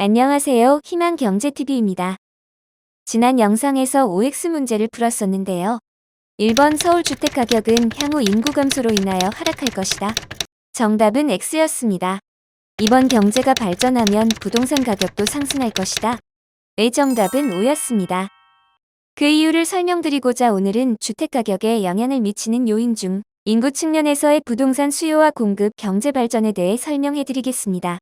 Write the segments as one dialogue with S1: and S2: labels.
S1: 안녕하세요. 희망경제TV입니다. 지난 영상에서 OX 문제를 풀었었는데요. 1번 서울 주택가격은 향후 인구 감소로 인하여 하락할 것이다. 정답은 X였습니다. 2번 경제가 발전하면 부동산 가격도 상승할 것이다. 의 정답은 O였습니다. 그 이유를 설명드리고자 오늘은 주택가격에 영향을 미치는 요인 중 인구 측면에서의 부동산 수요와 공급 경제 발전에 대해 설명해드리겠습니다.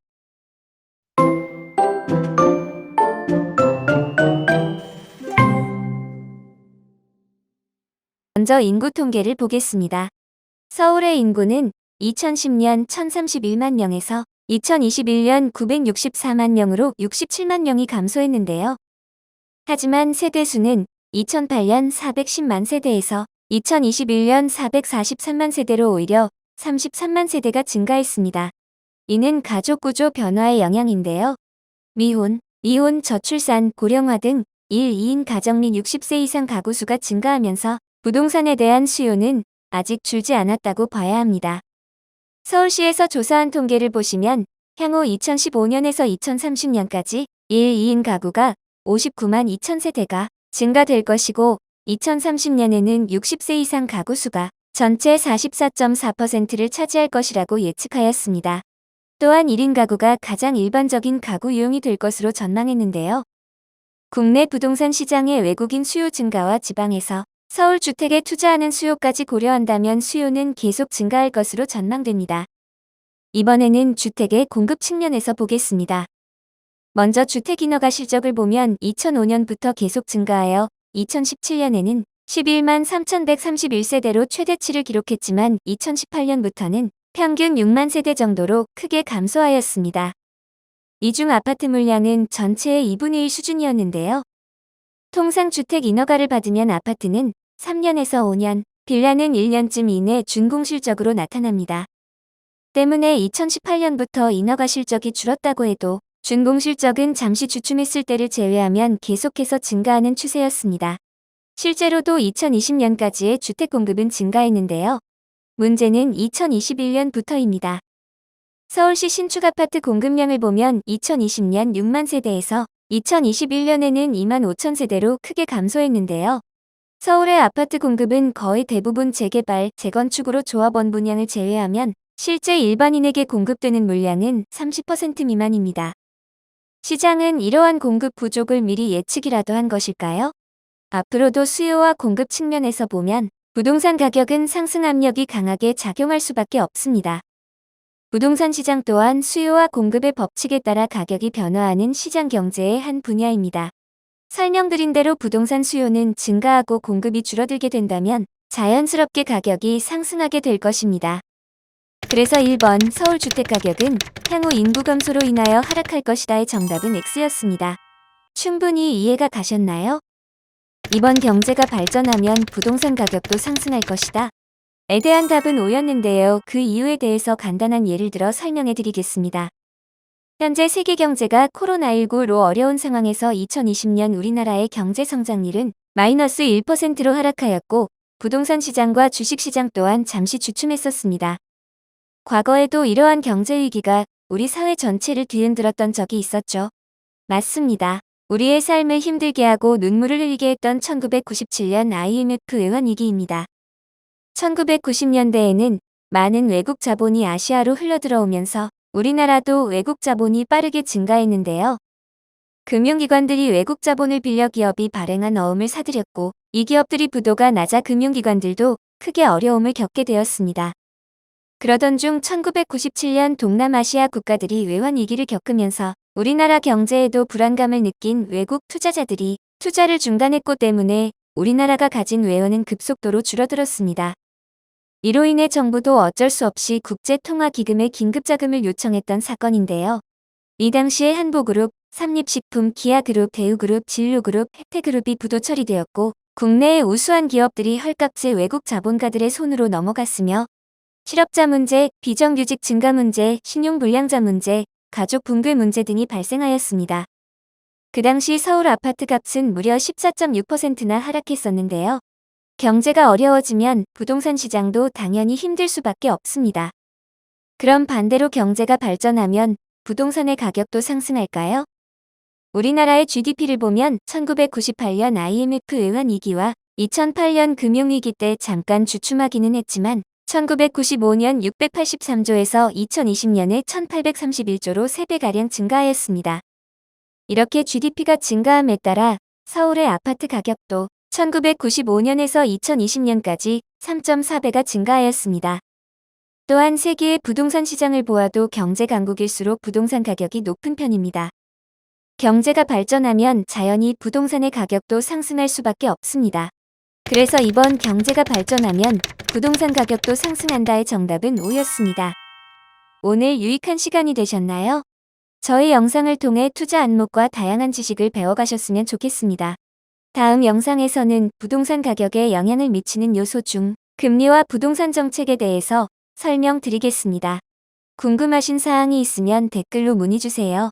S1: 먼저 인구 통계를 보겠습니다. 서울의 인구는 2010년 1031만 명에서 2021년 964만 명으로 67만 명이 감소했는데요. 하지만 세대수는 2008년 410만 세대에서 2021년 443만 세대로 오히려 33만 세대가 증가했습니다. 이는 가족 구조 변화의 영향인데요. 미혼, 이혼, 저출산, 고령화 등 1, 2인 가정 및 60세 이상 가구 수가 증가하면서 부동산에 대한 수요는 아직 줄지 않았다고 봐야 합니다. 서울시에서 조사한 통계를 보시면 향후 2015년에서 2030년까지 1, 2인 가구가 59만 2천 세대가 증가될 것이고 2030년에는 60세 이상 가구 수가 전체 44.4%를 차지할 것이라고 예측하였습니다. 또한 1인 가구가 가장 일반적인 가구 유형이 될 것으로 전망했는데요. 국내 부동산 시장의 외국인 수요 증가와 지방에서 서울 주택에 투자하는 수요까지 고려한다면 수요는 계속 증가할 것으로 전망됩니다. 이번에는 주택의 공급 측면에서 보겠습니다. 먼저 주택 인허가 실적을 보면 2005년부터 계속 증가하여 2017년에는 11만 3,131세대로 최대치를 기록했지만 2018년부터는 평균 6만 세대 정도로 크게 감소하였습니다. 이 중 아파트 물량은 전체의 2분의 1 수준이었는데요. 통상 주택 인허가를 받으면 아파트는 3년에서 5년, 빌라는 1년쯤 이내 준공 실적으로 나타납니다. 때문에 2018년부터 인허가 실적이 줄었다고 해도 준공 실적은 잠시 주춤했을 때를 제외하면 계속해서 증가하는 추세였습니다. 실제로도 2020년까지의 주택 공급은 증가했는데요. 문제는 2021년부터입니다. 서울시 신축 아파트 공급량을 보면 2020년 6만 세대에서 2021년에는 2만 5천 세대로 크게 감소했는데요. 서울의 아파트 공급은 거의 대부분 재개발, 재건축으로 조합원 분양을 제외하면 실제 일반인에게 공급되는 물량은 30% 미만입니다. 시장은 이러한 공급 부족을 미리 예측이라도 한 것일까요? 앞으로도 수요와 공급 측면에서 보면 부동산 가격은 상승 압력이 강하게 작용할 수밖에 없습니다. 부동산 시장 또한 수요와 공급의 법칙에 따라 가격이 변화하는 시장 경제의 한 분야입니다. 설명드린 대로 부동산 수요는 증가하고 공급이 줄어들게 된다면 자연스럽게 가격이 상승하게 될 것입니다. 그래서 1번 서울 주택가격은 향후 인구 감소로 인하여 하락할 것이다의 정답은 X였습니다. 충분히 이해가 가셨나요? 2번 경제가 발전하면 부동산 가격도 상승할 것이다. 에 대한 답은 O였는데요. 그 이유에 대해서 간단한 예를 들어 설명해 드리겠습니다. 현재 세계 경제가 코로나19로 어려운 상황에서 2020년 우리나라의 경제 성장률은 마이너스 1%로 하락하였고 부동산 시장과 주식 시장 또한 잠시 주춤했었습니다. 과거에도 이러한 경제 위기가 우리 사회 전체를 뒤흔들었던 적이 있었죠. 맞습니다. 우리의 삶을 힘들게 하고 눈물을 흘리게 했던 1997년 IMF 외환위기입니다. 1990년대에는 많은 외국 자본이 아시아로 흘러들어오면서 우리나라도 외국 자본이 빠르게 증가했는데요. 금융기관들이 외국 자본을 빌려 기업이 발행한 어음을 사들였고 이 기업들이 부도가 나자 금융기관들도 크게 어려움을 겪게 되었습니다. 그러던 중 1997년 동남아시아 국가들이 외환위기를 겪으면서 우리나라 경제에도 불안감을 느낀 외국 투자자들이 투자를 중단했고 때문에 우리나라가 가진 외환은 급속도로 줄어들었습니다. 이로 인해 정부도 어쩔 수 없이 국제통화기금에 긴급자금을 요청했던 사건인데요. 이 당시에 한보그룹, 삼립식품, 기아그룹, 대우그룹, 진료그룹, 혜태그룹이 부도 처리되었고 국내의 우수한 기업들이 헐값에 외국 자본가들의 손으로 넘어갔으며 실업자 문제, 비정규직 증가 문제, 신용불량자 문제, 가족 붕괴 문제 등이 발생하였습니다. 그 당시 서울 아파트 값은 무려 14.6%나 하락했었는데요. 경제가 어려워지면 부동산 시장도 당연히 힘들 수밖에 없습니다. 그럼 반대로 경제가 발전하면 부동산의 가격도 상승할까요? 우리나라의 GDP를 보면 1998년 IMF 외환위기와 2008년 금융위기 때 잠깐 주춤하기는 했지만 1995년 683조에서 2020년에 1831조로 3배가량 증가하였습니다. 이렇게 GDP가 증가함에 따라 서울의 아파트 가격도 1995년에서 2020년까지 3.4배가 증가하였습니다. 또한 세계의 부동산 시장을 보아도 경제 강국일수록 부동산 가격이 높은 편입니다. 경제가 발전하면 자연히 부동산의 가격도 상승할 수밖에 없습니다. 그래서 이번 경제가 발전하면 부동산 가격도 상승한다의 정답은 O였습니다. 오늘 유익한 시간이 되셨나요? 저희 영상을 통해 투자 안목과 다양한 지식을 배워가셨으면 좋겠습니다. 다음 영상에서는 부동산 가격에 영향을 미치는 요소 중 금리와 부동산 정책에 대해서 설명드리겠습니다. 궁금하신 사항이 있으면 댓글로 문의주세요.